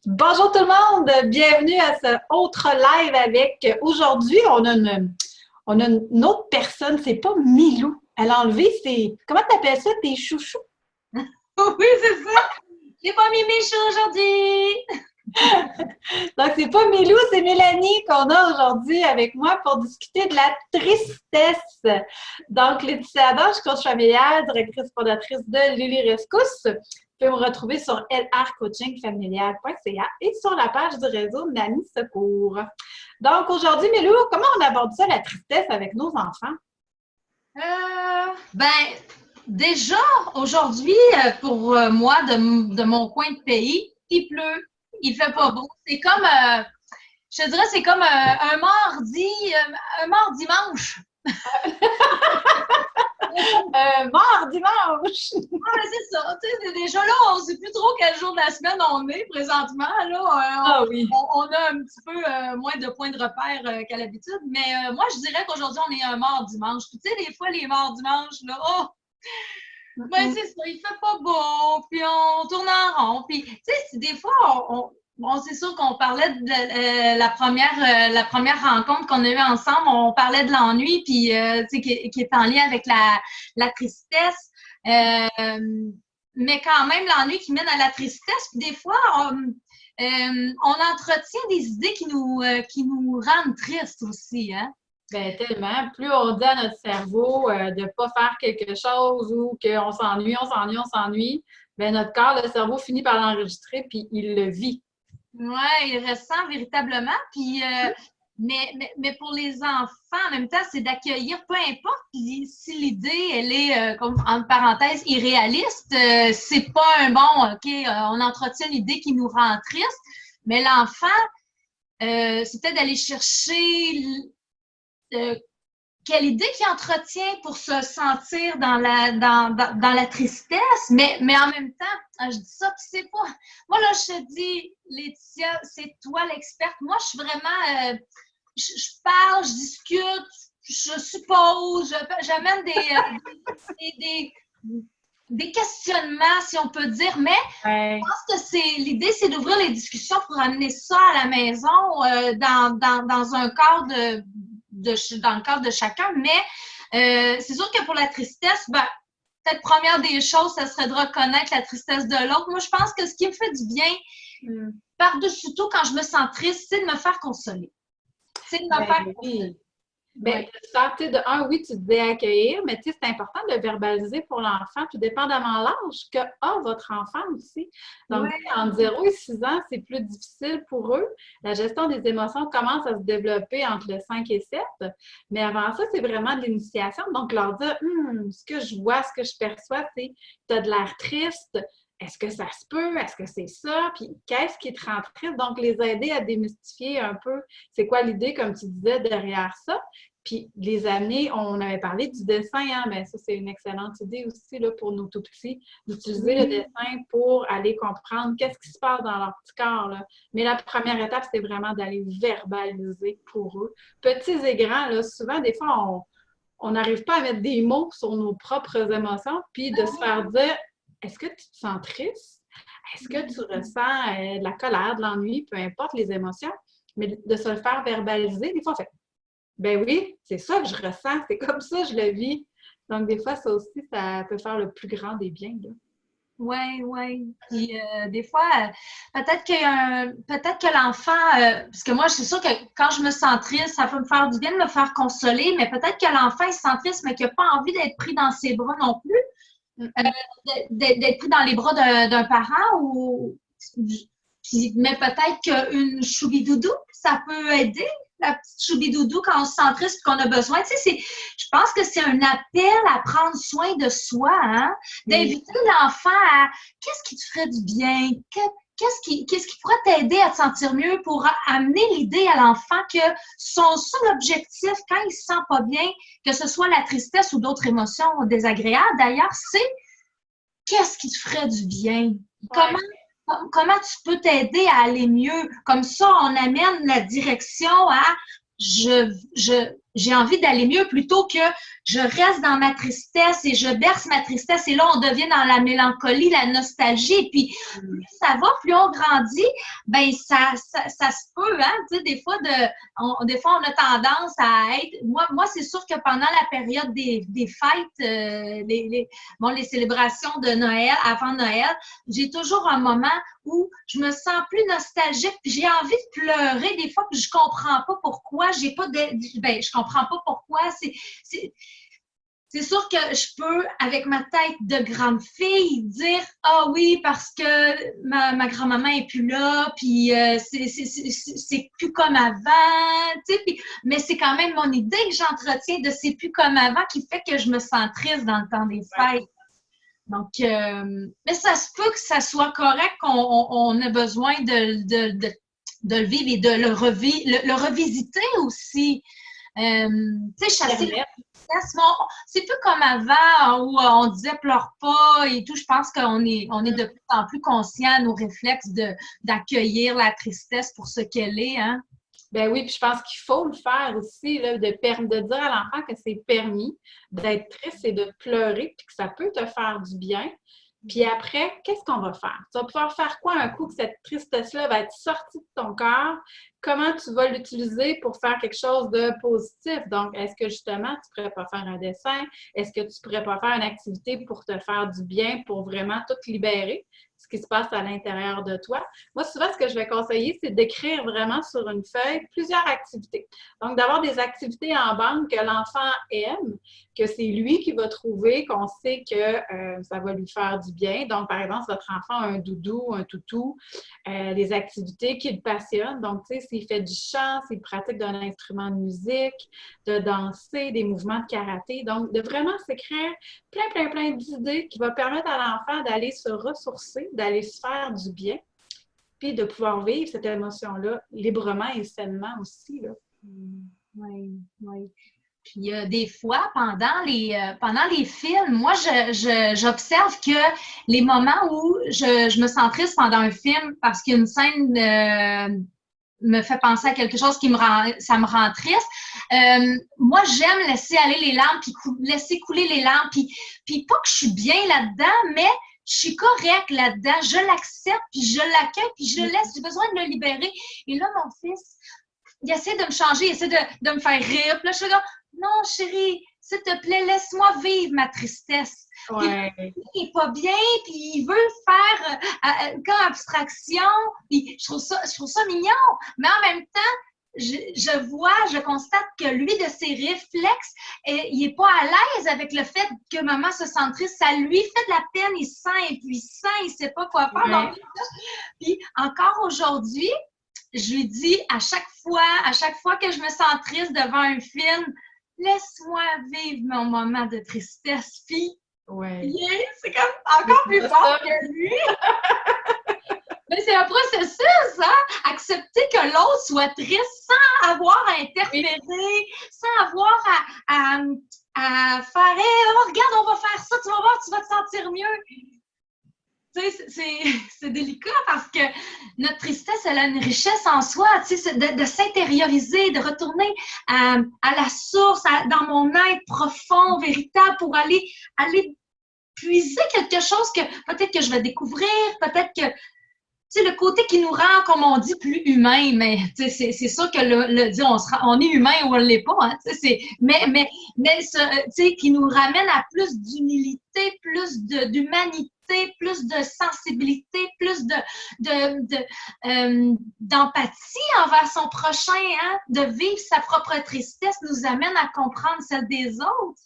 Bonjour tout le monde, bienvenue à ce autre live avec aujourd'hui on a une autre personne, c'est pas Milou. Elle a enlevé ses comment t'appelles ça tes chouchous? Oui, c'est ça. J'ai pas mis mes choux aujourd'hui. Donc c'est pas Milou, c'est Mélanie qu'on a aujourd'hui avec moi pour discuter de la tristesse. Donc Laetitia Adam, je suis coach familiale, directrice fondatrice de Lily Rescousse. Vous pouvez me retrouver sur lrcoachingfamilial.ca et sur la page du réseau Nani Secours. Donc, aujourd'hui, Mélou, comment on aborde ça, la tristesse avec nos enfants? Ben, déjà, aujourd'hui, pour moi, de mon coin de pays, il pleut. Il fait pas beau. C'est comme, je te dirais, c'est comme un mort dimanche. Mort dimanche! Ah, mais c'est ça. Tu sais, déjà là, on sait plus trop quel jour de la semaine on est présentement. Là, Ah oui. on a un petit peu moins de points de repère qu'à l'habitude. Mais moi, je dirais qu'aujourd'hui, on est un mort dimanche. Puis, tu sais, des fois, les morts dimanches, là, oh, ben, c'est ça, il fait pas beau, puis on tourne en rond. Puis, tu sais, des fois, bon, c'est sûr qu'on parlait de la première rencontre qu'on a eue ensemble, on parlait de l'ennui, puis, tu sais, qui est en lien avec la tristesse. Mais quand même, l'ennui qui mène à la tristesse, puis des fois, on entretient des idées qui nous rendent tristes aussi, hein? Ben, tellement. Plus on dit à notre cerveau de ne pas faire quelque chose ou qu'on s'ennuie, on s'ennuie, on s'ennuie, ben notre corps, le cerveau finit par l'enregistrer puis il le vit. Ouais, il ressent véritablement. Puis, mais pour les enfants, en même temps, c'est d'accueillir, peu importe si l'idée, elle est, comme entre parenthèses, irréaliste, c'est pas un bon, OK, on entretient une idée qui nous rend triste, mais l'enfant, c'est peut-être d'aller chercher euh, quelle idée qui entretient pour se sentir dans la tristesse, mais en même temps, je dis ça, puis c'est pas. Moi, là, je te dis, Laetitia, c'est toi l'experte. Moi, je suis vraiment. Je parle, je discute, je suppose, j'amène des, des, des questionnements, si on peut dire, mais je Ouais. pense que l'idée, c'est d'ouvrir les discussions pour amener ça à la maison dans un cadre dans le cadre de chacun. Mais c'est sûr que pour la tristesse, ben, peut-être première des choses, ça serait de reconnaître la tristesse de l'autre. Moi, je pense que ce qui me fait du bien, par-dessus tout, quand je me sens triste, c'est de me faire consoler. C'est de me Ben faire consoler. oui. Ben, Ouais. ça, tu sais, de un, oui, tu disais accueillir, mais tu sais, c'est important de le verbaliser pour l'enfant, tout dépendamment de l'âge que a votre enfant aussi. Donc, tu Ouais. sais, entre 0 et 6 ans, c'est plus difficile pour eux. La gestion des émotions commence à se développer entre le 5 et 7. Mais avant ça, c'est vraiment de l'initiation. Donc, leur dire, ce que je vois, ce que je perçois, c'est tu as de l'air triste. Est-ce que ça se peut? Est-ce que c'est ça? Puis qu'est-ce qui te rend triste? Donc, les aider à démystifier un peu c'est quoi l'idée, comme tu disais, derrière ça. Puis les amener, on avait parlé du dessin, hein, mais ça, c'est une excellente idée aussi là, pour nos tout petits, d'utiliser le Oui. dessin pour aller comprendre qu'est-ce qui se passe dans leur petit corps. Là. Mais la première étape, c'est vraiment d'aller verbaliser pour eux. Petits et grands, là, souvent, des fois, on n'arrive pas à mettre des mots sur nos propres émotions, puis de se faire dire, est-ce que tu te sens triste? Est-ce que tu ressens de la colère, de l'ennui, peu importe les émotions, mais de se le faire verbaliser, des fois, on fait ben oui, c'est ça que je ressens, c'est comme ça que je le vis. Donc, des fois, ça aussi, ça peut faire le plus grand des biens. Là. Oui, oui. Puis des fois, peut-être que l'enfant, parce que moi, c'est sûr que quand je me sens triste, ça peut me faire du bien de me faire consoler, mais peut-être que l'enfant, il se sent triste, mais qu'il n'a pas envie d'être pris dans ses bras non plus, Mm -mm. d'être pris dans les bras d'un parent ou mais peut-être qu'une choubidoudou, ça peut aider. La petite choubidoudou quand on se sent triste et qu'on a besoin. Tu sais, je pense que c'est un appel à prendre soin de soi, hein? Oui. D'inviter l'enfant à qu'est-ce qui te ferait du bien? Qu'est-ce qui pourrait t'aider à te sentir mieux pour amener l'idée à l'enfant que son seul objectif, quand il se sent pas bien, que ce soit la tristesse ou d'autres émotions désagréables, d'ailleurs, c'est qu'est-ce qui te ferait du bien? Ouais. Comment tu peux t'aider à aller mieux? Comme ça, on amène la direction à je, j'ai envie d'aller mieux plutôt que je reste dans ma tristesse et je berce ma tristesse et là, on devient dans la mélancolie, la nostalgie. Et puis, plus ça va, plus on grandit, ben ça se peut, hein, tu sais, des fois, on a tendance à être... Moi c'est sûr que pendant la période des fêtes, les célébrations de Noël, avant Noël, j'ai toujours un moment où je me sens plus nostalgique, puis j'ai envie de pleurer des fois, puis je comprends pas pourquoi, je comprends pas pourquoi, c'est sûr que je peux, avec ma tête de grande fille, dire « Ah oui, parce que ma grand-maman est plus là, puis c'est plus comme avant. » tu sais, mais c'est quand même mon idée que j'entretiens de « c'est plus comme avant » qui fait que je me sens triste dans le temps des fêtes. Donc, mais ça se peut que ça soit correct qu'on ait besoin de le vivre et de le revisiter aussi. Tu sais, chasser c'est plus comme avant où on disait pleure pas et tout. Je pense qu'on est de plus en plus conscient à nos réflexes d'accueillir la tristesse pour ce qu'elle est, hein. Ben oui, puis je pense qu'il faut le faire aussi, là, de dire à l'enfant que c'est permis d'être triste et de pleurer, puis que ça peut te faire du bien. Puis après, qu'est-ce qu'on va faire? Tu vas pouvoir faire quoi un coup que cette tristesse-là va être sortie de ton corps? Comment tu vas l'utiliser pour faire quelque chose de positif? Donc, est-ce que justement, tu pourrais pas faire un dessin? Est-ce que tu pourrais pas faire une activité pour te faire du bien, pour vraiment tout libérer? Ce qui se passe à l'intérieur de toi. Moi, souvent, ce que je vais conseiller, c'est d'écrire vraiment sur une feuille plusieurs activités. Donc, d'avoir des activités en banque que l'enfant aime, que c'est lui qui va trouver, qu'on sait que ça va lui faire du bien. Donc, par exemple, si votre enfant a un doudou, un toutou, des activités qui le passionnent. Donc, tu sais, s'il fait du chant, s'il pratique d'un instrument de musique, de danser, des mouvements de karaté. Donc, de vraiment s'écrire plein d'idées qui vont permettre à l'enfant d'aller se ressourcer, d'aller se faire du bien, puis de pouvoir vivre cette émotion-là librement et sainement aussi, là. Oui, oui. Puis des fois, pendant les films, moi, j'observe que les moments où je me sens triste pendant un film parce qu'une scène me fait penser à quelque chose ça me rend triste. Moi, j'aime laisser aller les larmes, puis laisser couler les larmes, puis pas que je suis bien là-dedans, mais je suis correcte là-dedans, je l'accepte, puis je l'accueille, puis je laisse, j'ai besoin de le libérer. Et là, mon fils, il essaie de me changer, il essaie de me faire rire. Puis là, je suis là, non, chérie, s'il te plaît, laisse-moi vivre ma tristesse. Ouais. Il n'est pas bien, puis il veut faire comme abstraction. Puis je trouve ça mignon. Mais en même temps, je constate que lui, de ses réflexes, il n'est pas à l'aise avec le fait que maman se sent triste. Ça lui fait de la peine, il se sent impuissant, il ne sait pas quoi faire. Ouais. Puis encore aujourd'hui, je lui dis à chaque fois que je me sens triste devant un film, laisse-moi vivre mon moment de tristesse. Puis, c'est comme encore plus fort que lui. Mais c'est un processus, hein? Accepter que l'autre soit triste sans avoir à interférer, sans avoir à faire hey, oh, regarde, on va faire ça, tu vas voir, tu vas te sentir mieux. Tu sais, c'est délicat parce que notre tristesse, elle a une richesse en soi, tu sais, de s'intérioriser, de retourner à la source, dans mon être profond, véritable, pour aller puiser quelque chose que peut-être que je vais découvrir, peut-être que tu sais, le côté qui nous rend, comme on dit, plus humain, mais c'est sûr que on est humain ou on ne l'est pas, hein, mais tu sais, qui nous ramène à plus d'humilité, plus d'humanité, plus de sensibilité, plus d'empathie envers son prochain, hein, de vivre sa propre tristesse nous amène à comprendre celle des autres.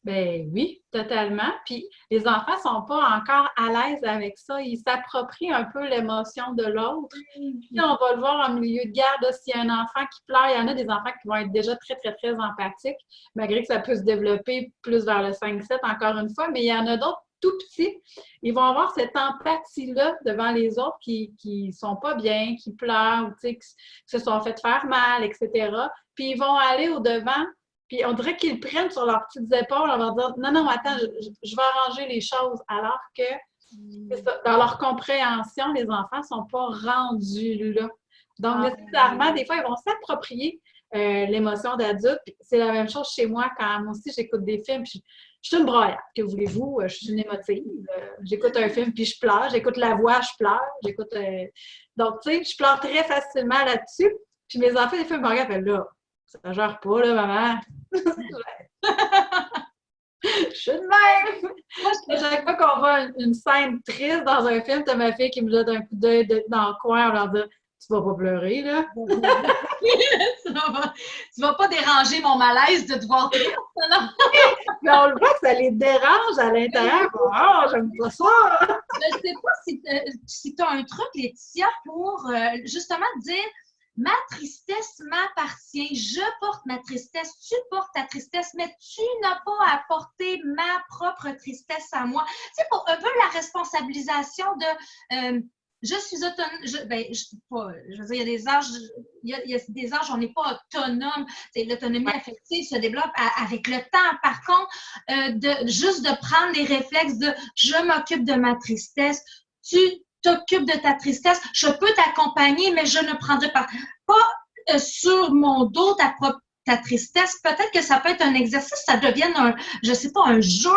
Ben oui, totalement. Puis les enfants sont pas encore à l'aise avec ça. Ils s'approprient un peu l'émotion de l'autre. Puis on va le voir en milieu de garde, s'il y a un enfant qui pleure, il y en a des enfants qui vont être déjà très empathiques, malgré que ça peut se développer plus vers le 5-7, encore une fois, mais il y en a d'autres tout petits. Ils vont avoir cette empathie-là devant les autres qui sont pas bien, qui pleurent, ou qui se sont fait faire mal, etc. Puis ils vont aller au-devant. Puis on dirait qu'ils prennent sur leurs petites épaules, on va dire non, attends, je vais arranger les choses. Alors que dans leur compréhension, les enfants ne sont pas rendus là. Donc, nécessairement, des fois, ils vont s'approprier l'émotion d'adulte. Puis c'est la même chose chez moi quand moi aussi j'écoute des films. Puis je suis une broyade, que voulez-vous? Je suis une émotive. J'écoute un film puis je pleure. J'écoute la voix, je pleure. J'écoute. Donc, tu sais, je pleure très facilement là-dessus. Puis mes enfants, des fois, ils me regardent et là, ça gère pas, là, maman. Je suis de même! À chaque fois qu'on voit une scène triste dans un film, t'as ma fille qui me jette un coup d'œil dans le coin en leur disant tu vas pas pleurer, là. Tu vas pas déranger mon malaise de te voir triste, non? Mais on le voit que ça les dérange à l'intérieur. Oh, j'aime pas ça! Je sais pas si tu as un truc, Laetitia, pour justement dire ma tristesse m'appartient, je porte ma tristesse, tu portes ta tristesse, mais tu n'as pas à porter ma propre tristesse à moi. Tu sais, pour un peu la responsabilisation de je suis autonome, je veux dire, il y a des âges, il y a des âges où on n'est pas autonome. L'autonomie affective se développe avec le temps. Par contre, juste de prendre les réflexes de je m'occupe de ma tristesse, tu t'occupes de ta tristesse, je peux t'accompagner, mais je ne prendrai pas sur mon dos ta tristesse. Peut-être que ça peut être un exercice, ça devienne je sais pas, un jeu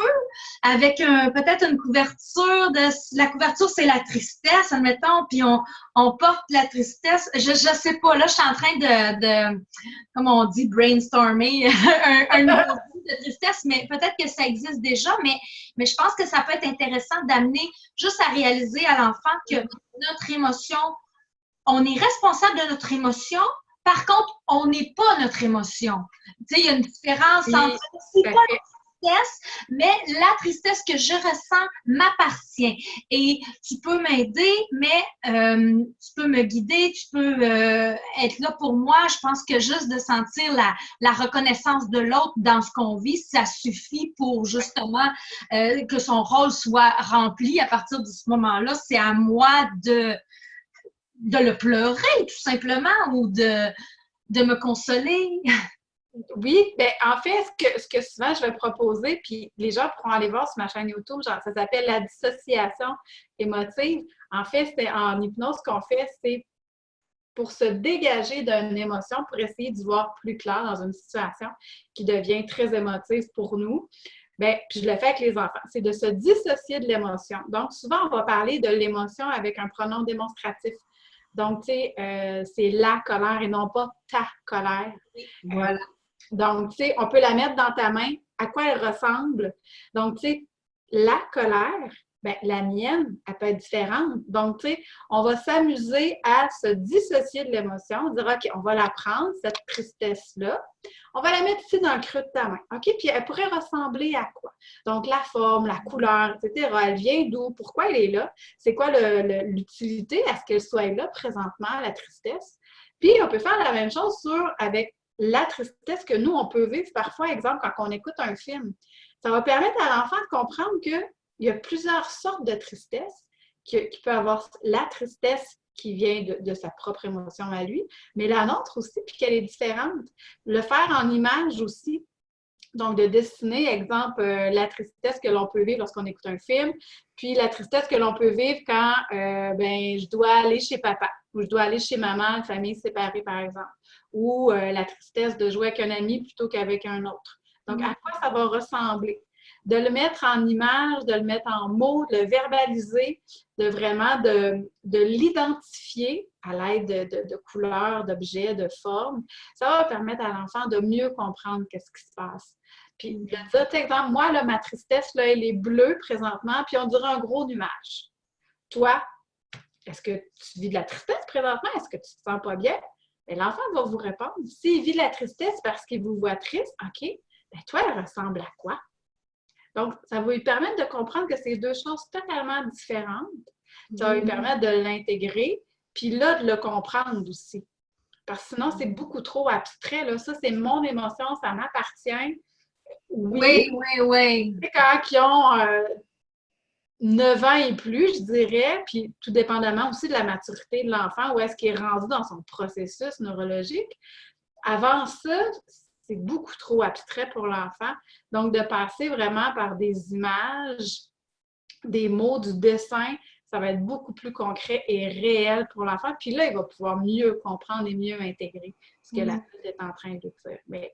avec peut-être une couverture. La couverture, c'est la tristesse, admettons, puis on porte la tristesse. Je sais pas, là, je suis en train de comme on dit, brainstormer un nouveau de tristesse, mais peut-être que ça existe déjà, mais je pense que ça peut être intéressant d'amener juste à réaliser à l'enfant que notre émotion, on est responsable de notre émotion. Par contre, on n'est pas notre émotion. Tu sais, il y a une différence entre c'est pas la tristesse, mais la tristesse que je ressens m'appartient. Et tu peux m'aider, mais tu peux me guider, tu peux être là pour moi. Je pense que juste de sentir la reconnaissance de l'autre dans ce qu'on vit, ça suffit pour justement que son rôle soit rempli. À partir de ce moment-là, c'est à moi de le pleurer, tout simplement, ou de me consoler. Oui, bien, en fait, ce que souvent je vais proposer, puis les gens pourront aller voir sur ma chaîne YouTube, genre, ça s'appelle la dissociation émotive. En fait, c'est en hypnose, ce qu'on fait, c'est pour se dégager d'une émotion, pour essayer d'y voir plus clair dans une situation qui devient très émotive pour nous. Bien, puis je le fais avec les enfants, c'est de se dissocier de l'émotion. Donc, souvent, on va parler de l'émotion avec un pronom démonstratif. Donc, tu sais, c'est la colère et non pas ta colère. Voilà. Donc, tu sais, on peut la mettre dans ta main, à quoi elle ressemble. Donc, tu sais, la colère, bien, la mienne, elle peut être différente. Donc, tu sais, on va s'amuser à se dissocier de l'émotion. On dira, OK, on va la prendre, cette tristesse-là. On va la mettre ici dans le creux de ta main. OK? Puis elle pourrait ressembler à quoi? Donc, la forme, la couleur, etc. Elle vient d'où? Pourquoi elle est là? C'est quoi l'utilité à ce qu'elle soit là présentement, la tristesse? Puis, on peut faire la même chose avec la tristesse que nous, on peut vivre parfois, exemple, quand on écoute un film. Ça va permettre à l'enfant de comprendre qu'il y a plusieurs sortes de tristesse, qu'il peut avoir la tristesse qui vient de sa propre émotion à lui, mais la nôtre aussi, puis qu'elle est différente. Le faire en image aussi, donc de dessiner, exemple, la tristesse que l'on peut vivre lorsqu'on écoute un film, puis la tristesse que l'on peut vivre quand je dois aller chez papa ou je dois aller chez maman, famille séparée, par exemple, ou la tristesse de jouer avec un ami plutôt qu'avec un autre. Donc, à quoi ça va ressembler? De le mettre en image, de le mettre en mots, de le verbaliser, de vraiment de l'identifier à l'aide de couleurs, d'objets, de formes. Ça va permettre à l'enfant de mieux comprendre qu'est-ce qui se passe. Puis, de dire, exemple, moi, là, ma tristesse, là, elle est bleue présentement, puis on dirait un gros nuage. Toi, est-ce que tu vis de la tristesse présentement? Est-ce que tu te sens pas bien? Bien, l'enfant va vous répondre. S'il vit de la tristesse parce qu'il vous voit triste, OK, bien, toi, elle ressemble à quoi? Donc, ça va lui permettre de comprendre que c'est deux choses totalement différentes. Ça va lui permettre de l'intégrer, puis là, de le comprendre aussi. Parce que sinon, c'est beaucoup trop abstrait. Là. Ça, c'est mon émotion, ça m'appartient. Oui. C'est quand ils ont 9 ans et plus, je dirais, puis tout dépendamment aussi de la maturité de l'enfant, où est-ce qu'il est rendu dans son processus neurologique. Avant ça, c'est beaucoup trop abstrait pour l'enfant. Donc, de passer vraiment par des images, des mots, du dessin, ça va être beaucoup plus concret et réel pour l'enfant. Puis là, il va pouvoir mieux comprendre et mieux intégrer ce que l'adulte est en train de dire. Mais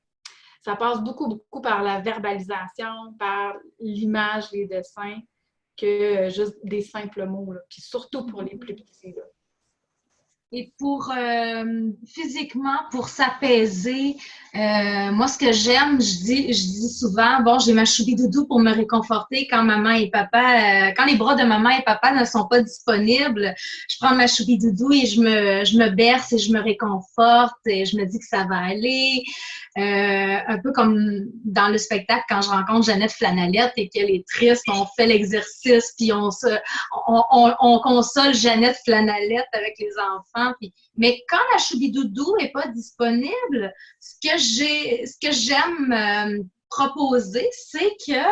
ça passe beaucoup, beaucoup par la verbalisation, par l'image, les dessins, que juste des simples mots, là. Puis surtout pour les plus petits, là. Et pour physiquement, pour s'apaiser, moi ce que j'aime, je dis souvent, bon, j'ai ma choubi-doudou pour me réconforter quand maman et papa, quand les bras de maman et papa ne sont pas disponibles, je prends ma choubi-doudou et je me berce et je me réconforte et je me dis que ça va aller. Un peu comme dans le spectacle quand je rencontre Jeannette Flanalette et qu'elle est triste, on fait l'exercice puis on console Jeannette Flanalette avec les enfants. Mais quand la choubi-doudou est pas disponible, ce que j'aime proposer, c'est que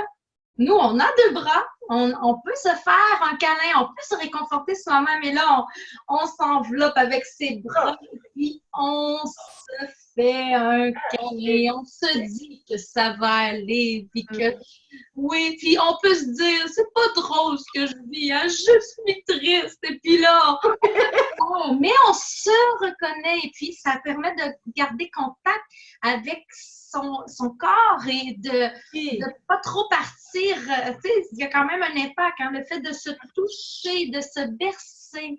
nous, on a deux bras, on peut se faire un câlin, on peut se réconforter soi-même, et là, on s'enveloppe avec ses bras, puis on se fait un câlin, on se dit que ça va aller, puis que oui, puis on peut se dire, c'est pas drôle ce que je vis, hein, je suis triste, et puis là, mais on se reconnaît, et puis ça permet de garder contact avec son corps et de pas trop partir. Tu sais, il y a quand même un impact, hein, le fait de se toucher, de se bercer.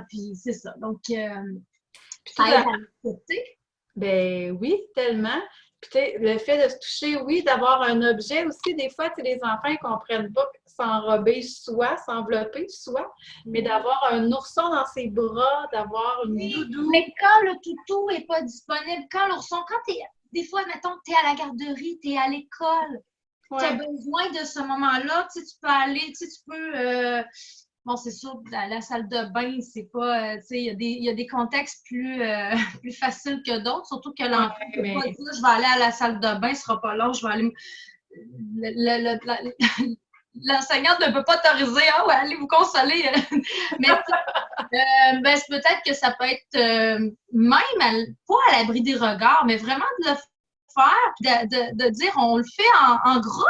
Puis c'est ça. Donc, ça aide à l'accepter. Ben oui, tellement. Puis, tu sais, le fait de se toucher, oui, d'avoir un objet aussi, des fois, tu sais, les enfants, ils ne comprennent pas s'enrober soi, s'envelopper soi, mais d'avoir un ourson dans ses bras, d'avoir une doudou. Mais quand le toutou n'est pas disponible, quand l'ourson, des fois, mettons, tu es à la garderie, tu es à l'école, tu as besoin de ce moment-là, tu sais, tu peux aller, tu sais, tu peux. Bon, c'est sûr, la salle de bain, c'est pas. Tu sais, il y a des contextes plus faciles que d'autres, surtout que l'enfant ne peut pas dire je vais aller à la salle de bain, ce sera pas long, je vais aller. L'enseignante ne peut pas autoriser, ah ouais, allez vous consoler. Mais ben, c'est peut-être que ça peut être même pas à l'abri des regards, mais vraiment de le faire, de dire on le fait en groupe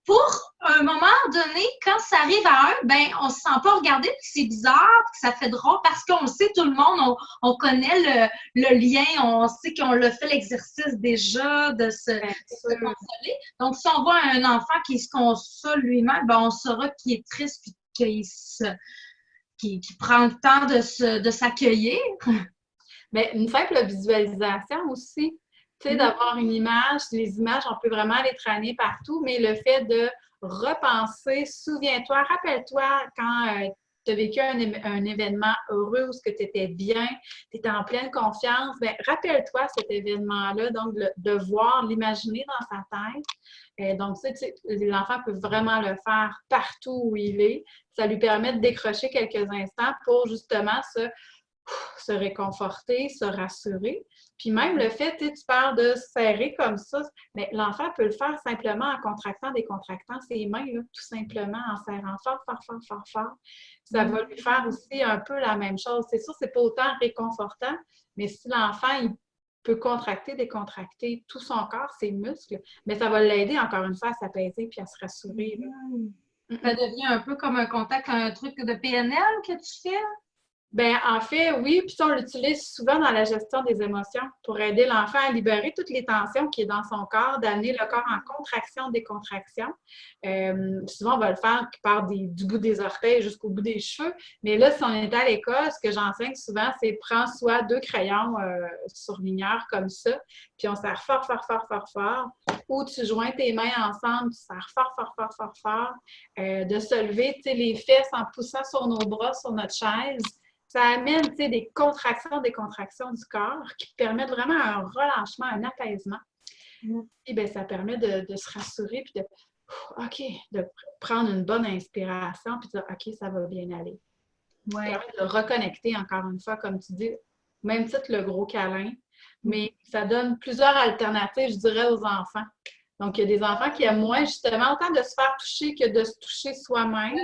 pour un moment donné, quand ça arrive à un, ben on se sent pas regardé, puis c'est bizarre, puis ça fait drôle parce qu'on le sait, tout le monde, on connaît le lien, on sait qu'on l'a fait l'exercice déjà de se consoler. Donc, si on voit un enfant qui se console lui-même, ben on saura qu'il est triste puis qu'il prend le temps de s'accueillir. Mais une simple visualisation aussi. Tu sais, d'avoir une image, les images, on peut vraiment les traîner partout, mais le fait de repenser, souviens-toi, rappelle-toi quand tu as vécu un événement heureux où tu étais bien, tu étais en pleine confiance, bien, rappelle-toi cet événement-là, donc de voir, l'imaginer dans sa tête. Donc, tu sais, l'enfant peut vraiment le faire partout où il est. Ça lui permet de décrocher quelques instants pour justement se réconforter, se rassurer. Puis même le fait, tu parles de serrer comme ça, mais l'enfant peut le faire simplement en décontractant ses mains, là, tout simplement en serrant fort, fort, fort, fort, fort. Ça va lui faire aussi un peu la même chose. C'est sûr, c'est pas autant réconfortant, mais si l'enfant, il peut décontracter tout son corps, ses muscles, mais ça va l'aider encore une fois à s'apaiser puis à se rassurer. Ça devient un peu comme un contact, un truc de PNL que tu fais? Bien, en fait, oui, puis ça, on l'utilise souvent dans la gestion des émotions pour aider l'enfant à libérer toutes les tensions qui est dans son corps, d'amener le corps en contraction, décontraction. Souvent, on va le faire qui part du bout des orteils jusqu'au bout des cheveux. Mais là, si on est à l'école, ce que j'enseigne souvent, c'est prends soit 2 crayons surligneurs comme ça, puis on serre fort, fort, fort, fort, fort, ou tu joins tes mains ensemble, tu serres fort, fort, fort, fort, fort, de se lever, tu sais, les fesses en poussant sur nos bras, sur notre chaise. Ça amène des contractions, décontractions du corps qui permettent vraiment un relâchement, un apaisement. Et bien, ça permet de se rassurer puis de prendre une bonne inspiration puis de dire OK, ça va bien aller. Ça permet de reconnecter encore une fois, comme tu dis, même titre le gros câlin, mais ça donne plusieurs alternatives, je dirais, aux enfants. Donc, il y a des enfants qui aiment moins justement autant de se faire toucher que de se toucher soi-même.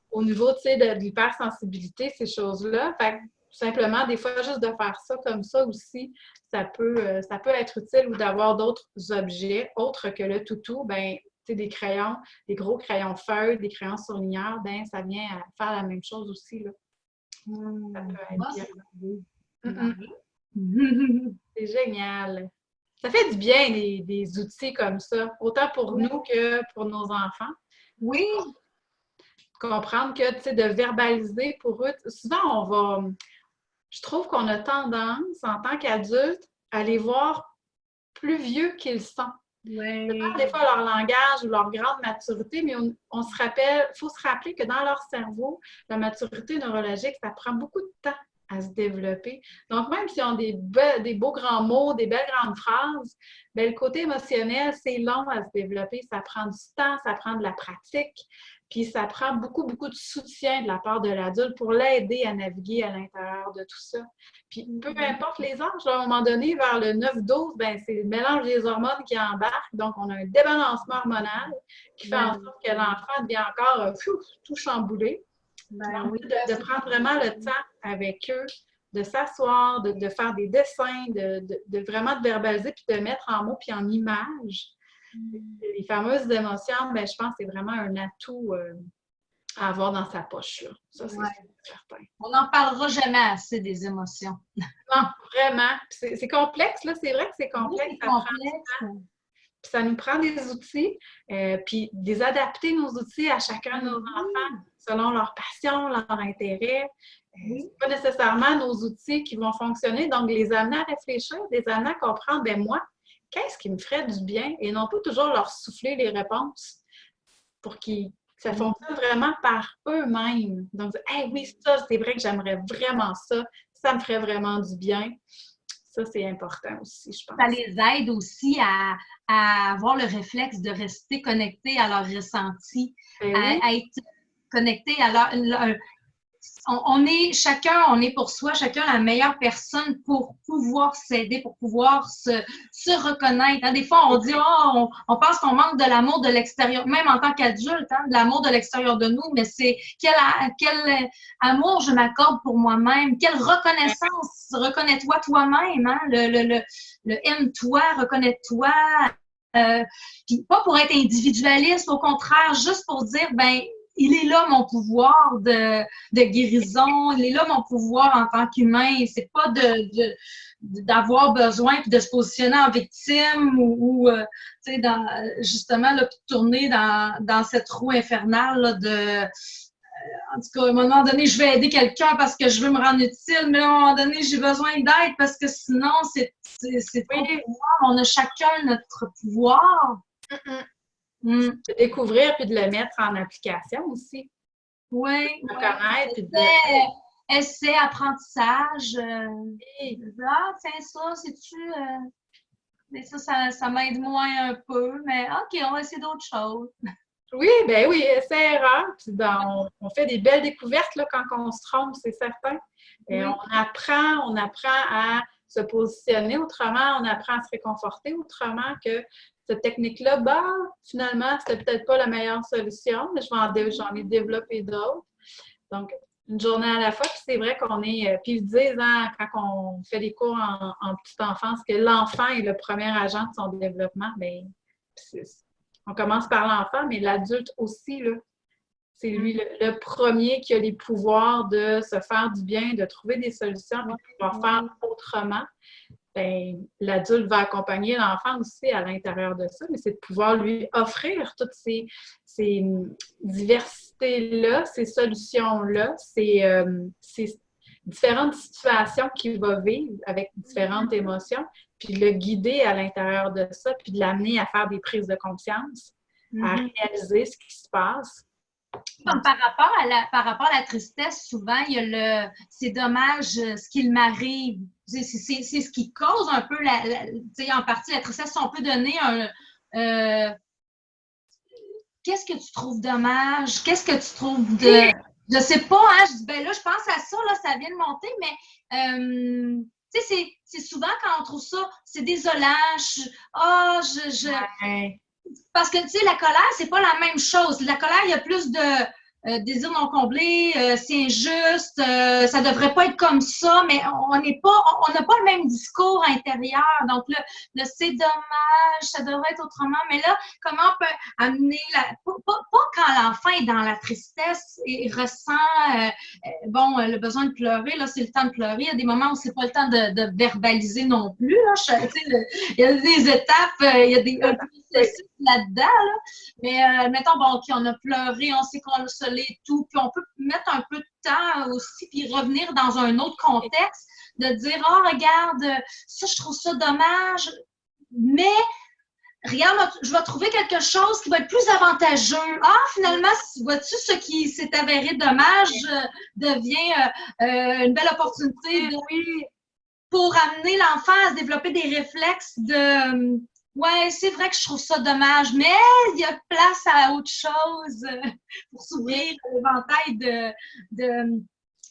Au niveau, tu sais, de l'hypersensibilité, ces choses-là. Fait que, tout simplement, des fois, juste de faire ça comme ça aussi, ça peut être utile ou d'avoir d'autres objets autres que le toutou. Ben, des crayons, des gros crayons feuilles, des crayons surligneurs, ben ça vient à faire la même chose aussi, là. Ça peut être bien. C'est génial. Ça fait du bien, des outils comme ça, autant pour nous que pour nos enfants. Oui. Comprendre que, tu sais, de verbaliser pour eux, souvent je trouve qu'on a tendance, en tant qu'adultes, à les voir plus vieux qu'ils sont. Oui. Peut-être des fois leur langage ou leur grande maturité, mais on se rappelle, il faut se rappeler que dans leur cerveau, la maturité neurologique, ça prend beaucoup de temps à se développer. Donc, même s'ils ont des beaux grands mots, des belles grandes phrases, bien, le côté émotionnel, c'est long à se développer. Ça prend du temps, ça prend de la pratique, puis ça prend beaucoup, beaucoup de soutien de la part de l'adulte pour l'aider à naviguer à l'intérieur de tout ça. Puis, peu importe les âges, à un moment donné, vers le 9-12, ben, c'est le mélange des hormones qui embarque. Donc, on a un débalancement hormonal qui fait en sorte que l'enfant devient encore tout chamboulé. Donc, de prendre vraiment le temps avec eux, de s'asseoir, de faire des dessins, de vraiment de verbaliser, puis de mettre en mots puis en images. Les fameuses émotions, ben, je pense que c'est vraiment un atout à avoir dans sa poche. Là. Ça, c'est certain. On n'en parlera jamais assez des émotions. Non, vraiment. C'est complexe, là. C'est vrai que c'est complexe. Oui, c'est complexe. Puis ça nous prend des outils, puis des adapter nos outils à chacun de nos enfants selon leur passion, leur intérêt. C'est pas nécessairement nos outils qui vont fonctionner, donc les amener à réfléchir, les amener à comprendre, ben moi, qu'est-ce qui me ferait du bien et non pas toujours leur souffler les réponses pour que ça fonctionne vraiment par eux-mêmes. Donc, hey, oui, ça, c'est vrai que j'aimerais vraiment ça me ferait vraiment du bien. Ça, c'est important aussi, je pense. Ça les aide aussi à avoir le réflexe de rester connectés à leur ressenti, à être connectés à leur on est pour soi, chacun la meilleure personne pour pouvoir s'aider, pour pouvoir se reconnaître. Des fois, on dit, on pense qu'on manque de l'amour de l'extérieur, même en tant qu'adulte, de l'amour de l'extérieur de nous, mais c'est quel amour je m'accorde pour moi-même, quelle reconnaissance, reconnais-toi toi-même, le aime-toi, reconnais-toi. Puis pas pour être individualiste, au contraire, juste pour dire, ben, il est là mon pouvoir de guérison, il est là mon pouvoir en tant qu'humain. C'est pas d'avoir besoin puis de se positionner en victime ou tu sais, justement là, puis de tourner dans cette roue infernale là, en tout cas, à un moment donné, je vais aider quelqu'un parce que je veux me rendre utile, mais à un moment donné, j'ai besoin d'aide parce que sinon, c'est trop pouvoir. On a chacun notre pouvoir. De découvrir puis de le mettre en application aussi. Oui. Connaître, puis essai, apprentissage. Tiens, ça, c'est-tu. Mais ça m'aide moins un peu, mais OK, on va essayer d'autres choses. Oui, ben oui, essai-erreur. Puis on fait des belles découvertes là, quand on se trompe, c'est certain. Et on apprend à se positionner autrement, on apprend à se réconforter autrement que cette technique-là, finalement, c'était peut-être pas la meilleure solution, mais j'en ai développé d'autres. Donc, une journée à la fois, puis c'est vrai qu'on est... Puis ils disent, quand on fait des cours en petite enfance, que l'enfant est le premier agent de son développement, bien, on commence par l'enfant, mais l'adulte aussi, là, c'est lui le premier qui a les pouvoirs de se faire du bien, de trouver des solutions, puis de pouvoir faire autrement. Bien, l'adulte va accompagner l'enfant aussi à l'intérieur de ça, mais c'est de pouvoir lui offrir toutes ces diversités-là, ces solutions-là, ces différentes situations qu'il va vivre avec différentes émotions, puis le guider à l'intérieur de ça, puis de l'amener à faire des prises de conscience, à réaliser ce qui se passe. Comme par rapport à la tristesse, souvent, il y a c'est dommage ce qu'il m'arrive. C'est ce qui cause un peu en partie la tristesse. Si on peut donner qu'est-ce que tu trouves dommage? Qu'est-ce que tu trouves de. Je sais pas, je dis, ben là, je pense à ça, là, ça vient de monter, mais tu sais, c'est souvent quand on trouve ça, c'est désolant. Parce que, tu sais, la colère, c'est pas la même chose. La colère, il y a plus de désir non comblé, c'est injuste, ça devrait pas être comme ça, mais on n'a pas le même discours intérieur. Donc là c'est dommage, ça devrait être autrement. Mais là, comment on peut amener pas quand l'enfant est dans la tristesse et ressent le besoin de pleurer, là, c'est le temps de pleurer. Il y a des moments où c'est pas le temps de verbaliser non plus. Là. Il y a des étapes, il y a des processus là-dedans. Là. Mais mettons, bon, OK, on a pleuré, on s'est consolé et tout, puis on peut mettre un peu de temps aussi, puis revenir dans un autre contexte, de dire, oh, regarde, ça, je trouve ça dommage, mais regarde, je vais trouver quelque chose qui va être plus avantageux. Ah, finalement, vois-tu, ce qui s'est avéré dommage devient une belle opportunité pour amener l'enfant à se développer des réflexes de ouais, c'est vrai que je trouve ça dommage, mais il y a place à autre chose pour s'ouvrir l'éventail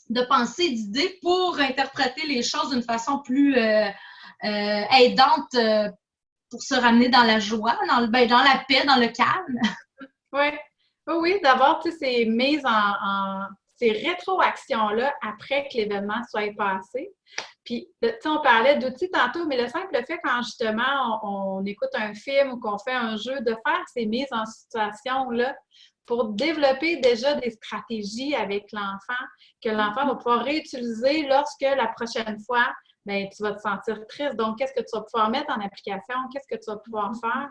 de pensées, d'idées pour interpréter les choses d'une façon plus aidante pour se ramener dans la joie, dans la paix, dans le calme. Oui, d'abord, tu sais, c'est mise ces rétroactions-là après que l'événement soit passé. Puis, tu sais, on parlait d'outils tantôt, mais le simple fait quand justement on écoute un film ou qu'on fait un jeu, de faire ces mises en situation-là pour développer déjà des stratégies avec l'enfant que l'enfant va pouvoir réutiliser lorsque la prochaine fois, bien, tu vas te sentir triste. Donc, qu'est-ce que tu vas pouvoir mettre en application? Qu'est-ce que tu vas pouvoir faire?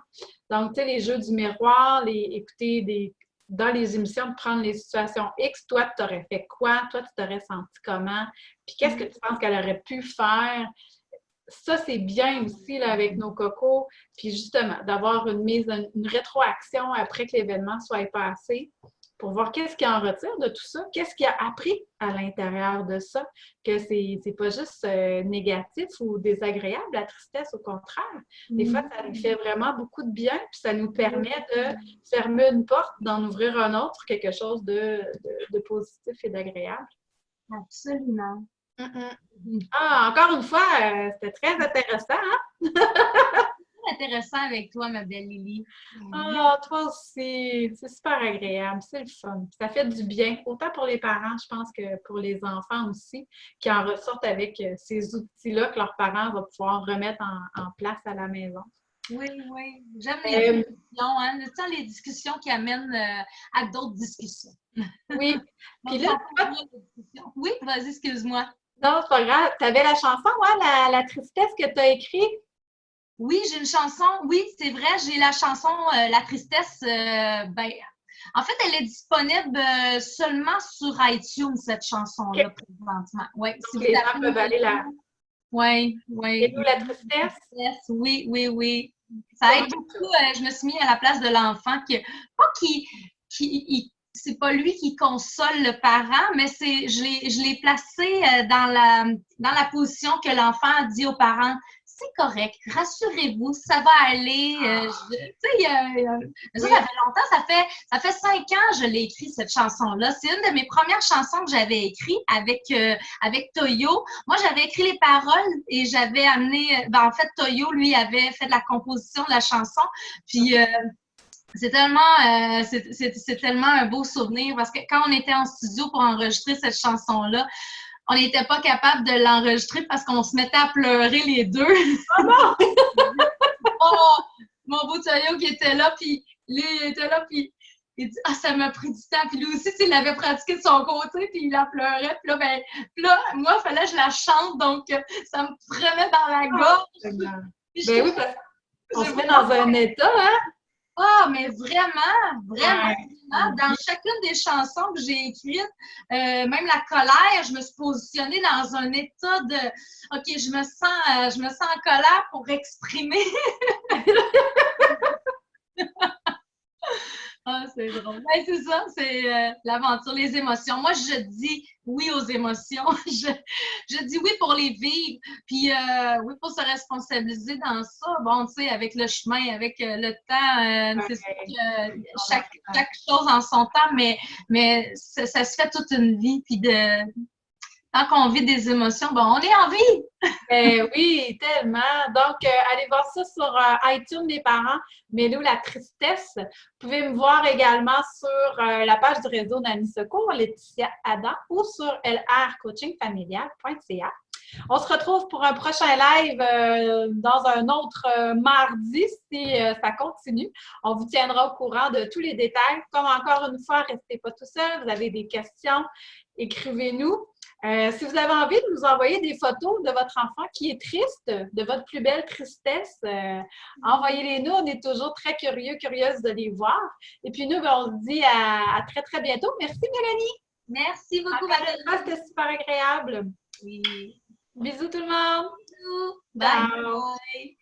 Donc, tu sais, les jeux du miroir, écouter dans les émissions, de prendre les situations X, toi, tu aurais fait quoi? Toi, tu t'aurais senti comment? Puis qu'est-ce que tu penses qu'elle aurait pu faire? Ça, c'est bien aussi là, avec nos cocos. Puis justement, d'avoir une rétroaction après que l'événement soit passé pour voir qu'est-ce qu'il en retire de tout ça, qu'est-ce qu'il a appris à l'intérieur de ça, que c'est pas juste négatif ou désagréable, la tristesse, au contraire. Des fois, ça nous fait vraiment beaucoup de bien, puis ça nous permet de fermer une porte, d'en ouvrir un autre, quelque chose de positif et d'agréable. Absolument. Ah, encore une fois, c'était très intéressant, hein? Intéressant avec toi, ma belle Lily. Ah, toi aussi. C'est super agréable. C'est le fun. Ça fait du bien, autant pour les parents, je pense, que pour les enfants aussi, qui en ressortent avec ces outils-là que leurs parents vont pouvoir remettre en place à la maison. Oui. J'aime les discussions, hein. Tu sais, les discussions qui amènent à d'autres discussions. Oui. Puis là, oui, vas-y, excuse-moi. Non, c'est pas grave. Tu avais la chanson, hein, la tristesse que tu as écrite? Oui, j'ai une chanson. Oui, c'est vrai, j'ai la chanson La tristesse. En fait, elle est disponible seulement sur iTunes, cette chanson-là, présentement. Oui, si les gens peuvent aller là. Oui. Et nous, la tristesse? Oui. Ça aide beaucoup. Je me suis mis à la place de l'enfant c'est pas lui qui console le parent, mais je l'ai placé dans la position que l'enfant dit aux parents. C'est correct, rassurez-vous, ça va aller. Tu sais, ça fait longtemps, ça fait 5 ans que je l'ai écrit, cette chanson-là. C'est une de mes premières chansons que j'avais écrites avec Toyo. Moi, j'avais écrit les paroles et j'avais amené, en fait, Toyo, lui, avait fait de la composition de la chanson. Puis, c'est tellement un beau souvenir parce que quand on était en studio pour enregistrer cette chanson-là, on n'était pas capable de l'enregistrer parce qu'on se mettait à pleurer les deux. Ah non! Mon beau Toyo qui était là, puis lui, il était là, puis il dit « Ah, ça m'a pris du temps. » Puis lui aussi, il avait pratiqué de son côté, puis il en pleurait. Puis là, moi, il fallait que je la chante, donc ça me prenait dans la gorge. Oui, parce qu'on se met dans un état, hein? Ah, mais vraiment. Dans chacune des chansons que j'ai écrites, même la colère, je me suis positionnée dans un état de OK, je me sens en colère pour exprimer. Ah, c'est drôle. Ben, c'est ça, c'est l'aventure, les émotions. Moi, je dis oui aux émotions. Je dis oui pour les vivre. Puis oui, pour se responsabiliser dans ça. Bon, tu sais, avec le chemin, avec le temps, c'est sûr que chaque chose en son temps, mais ça se fait toute une vie. Puis Tant qu'on vit des émotions, bon, on est en vie! Ben oui, tellement. Donc, allez voir ça sur iTunes, les parents. Mêlez-vous la tristesse. Vous pouvez me voir également sur la page du réseau d'Amis Secours, Laetitia Adam, ou sur lrcoachingfamilial.ca. On se retrouve pour un prochain live dans un autre mardi si ça continue. On vous tiendra au courant de tous les détails. Comme encore une fois, restez pas tout seul. Vous avez des questions, écrivez-nous. Si vous avez envie de nous envoyer des photos de votre enfant qui est triste, de votre plus belle tristesse, envoyez-les-nous. On est toujours très curieuse de les voir. Et puis nous, on se dit à très, très bientôt. Merci, Mélanie. Merci beaucoup, Valérie. C'était super agréable. Oui. Bisous tout le monde. Bisous. Bye.